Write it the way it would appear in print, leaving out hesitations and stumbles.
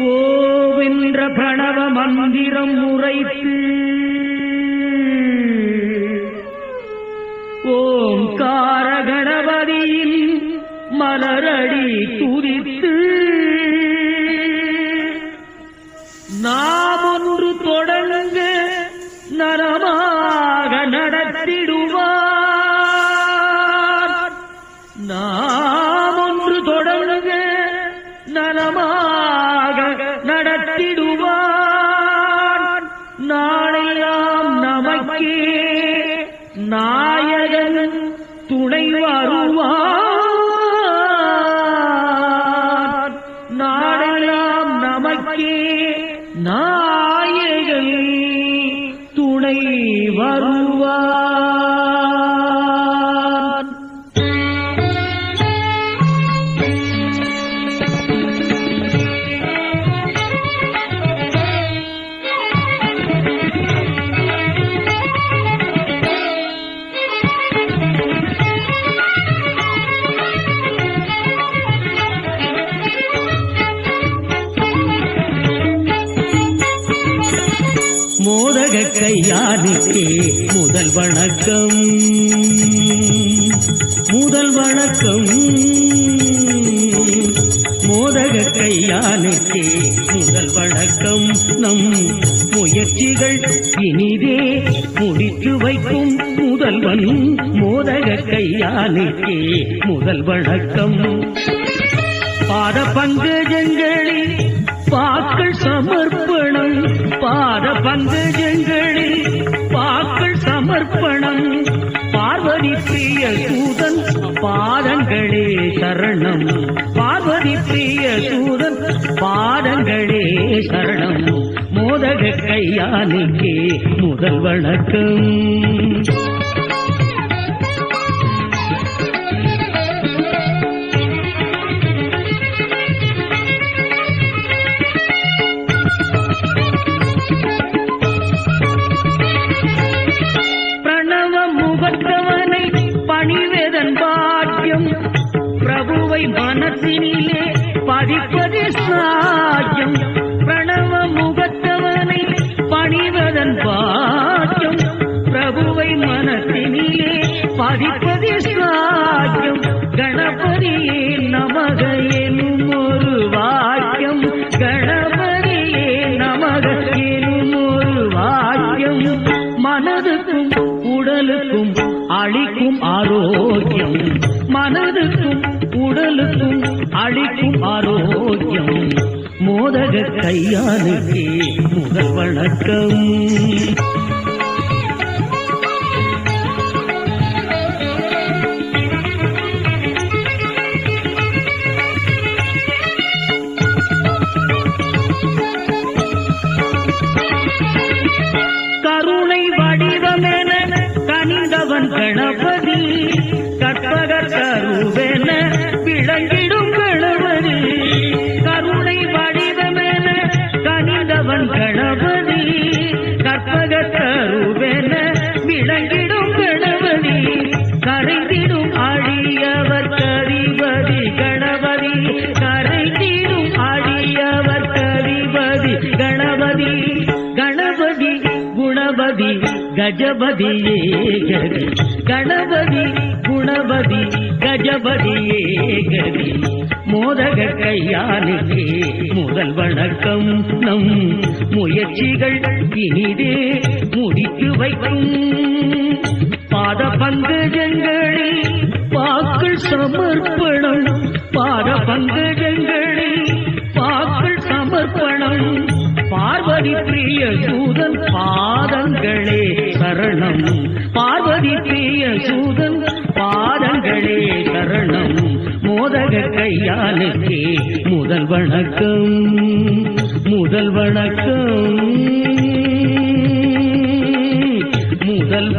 ஓவென்ற பிரணவ மந்திரம் உரைத்து ஓம்கார கணபதியின் மலரடி துதித்து நாம் ஒன்று தொடங்க நலமாக நடத்திடுவார். நாம் ஒன்று தொடங்க நலமாக நடத்திடுவார். நாளெல்லாம் நமக்கே நாயகன் துணை வருவார். நாளெல்லாம் நமக்கே நாயகன் துணை வருவார். மோதக கையானுக்கே முதல் வணக்கம், முதல் வணக்கம். மோதக கையானுக்கே முதல் வணக்கம். நம் முயற்சிகள் இனிதே முடித்து வைக்கும் முதல்வன் மோதக கையானுக்கே முதல் வணக்கம். பாத பங்கஜங்களில் பாக்கள் சமர்ப்பணம், பாத பங்கஜங்களில் பாக்கள் சமர்ப்பணம். பார்வதி பிரிய சூதன் பாதங்களே சரணம், பார்வதி பிரிய சூதன் பாதங்களே சரணம். மோதக கையானுக்கே முதல் வணக்கம். பணிவேதன் பாக்கியம் பிரபுவை மனத்தினிலே பதிப்பது சாக்கியம். பிரணவ முகத்தவனை பணிவதன் பாக்கியம் பிரபுவை மனத்தினிலே பதிப்பது சாக்கியம். கணபதியே நமக எனும் ஒரு வாக்கியம், கணபதியே நமக எனும் ஒரு வாக்கியம். மனதுக்கும் உடலுக்கும் அளிக்கும் ஆரோக்கியம், மனதுக்கும் உடலுக்கும் அளிக்கும் ஆரோக்கியம். மோதக கையானுக்கே முதல் வணக்கம். கருணை வடிவமென கனிந்தவன் கணபதி, கற்பக கருவென விளங்கிடும் கணபதி. கருணை வடிவமென கனிந்தவன் கணபதி, கற்பக கருவென விளங்கிடும் கணபதி. கரைந்திடும் அடியவர் கதிபதி கணபதி, கரைந்திடும் அடியவர் கதிபதி கணபதி. கணபதி குணபதி கஜபதியே கதி, கணபதி குணபதி கஜபதியே கதி. மோதக கையானுக்கே முதல் வணக்கம். நம் முயற்சிகள் இனிதே முடித்து வைக்கும் பாத பங்கஜங்களில் பாக்கள் சமர்ப்பணம், பாத பங்கஜங்களில் பாக்கள் சமர்ப்பணம். பார்வதி பிரிய சூதன் பாதங்களே சரணம், பார்வதி பிரிய சூதன் பாதங்களே சரணம். மோதக கையானுக்கே முதல் வணக்கம், முதல் வணக்கம், முதல்